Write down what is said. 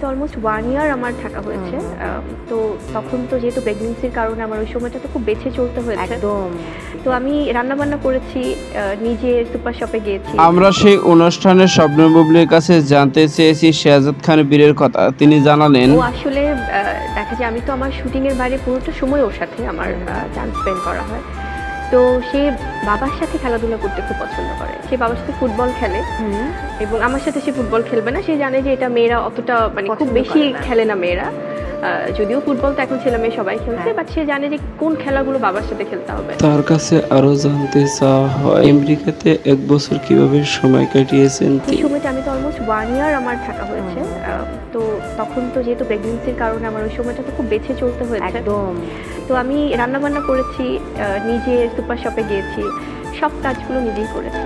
Almost 1 ইয়ার আমার থাকা হয়েছে। তো তখন তো যেহেতু প্রেগন্যান্সির কারণে আমার ওই সময়টা তো খুব বেছে চলতে হয়েছে। একদম। তো আমি রান্নাবান্না করেছি, নিজে সুপার শপে গিয়েছি। আমরা সেই অনুষ্ঠানে স্বপ্নের বুবলির কাছে জানতে চেয়েছি শেহজাদ খান বীরের কথা। তিনি জানালেন, ও আসলে দেখা যায় আমি তো আমার শুটিংয়ের বাইরে পুরোটা সময় ওর সাথে আমার টাইম স্পেন্ড করা হয়। তো সে বাবার সাথে খেলাধুলা করতে খুব পছন্দ করে। সে বাবার সাথে ফুটবল খেলে এবং আমার সাথে সে ফুটবল খেলবে না। সে জানে যে এটা মেয়েরা অতটা মানে খুব পছন্দ বেশি করে না। খেলে না মেয়েরা। যদিও ফুটবল তো এখন ছেলে মেয়ে সবাই খেলছে, হ্যাঁ। বাট সে জানে যে কোন খেলাগুলো বাবার সাথে খেলতে হবে। তার কাছে আরো জানতে চাওয়া হয় আমেরিকাতে 1 বছর কিভাবে সময় কাটিয়েছেন এই তিনি। সময়টা আমি তো অলমোস্ট 1 ইয়ার আমার থাকা হয়েছে। তো তখন তো যেহেতু প্রেগন্যান্সির কারণে আমার ওই সময়টা তো খুব বেছে চলতে হয়েছে। একদম। তো আমি রান্নাবান্না করেছি, নিজে সুপার শপে গিয়েছি, সব কাজগুলো নিজেই করেছি।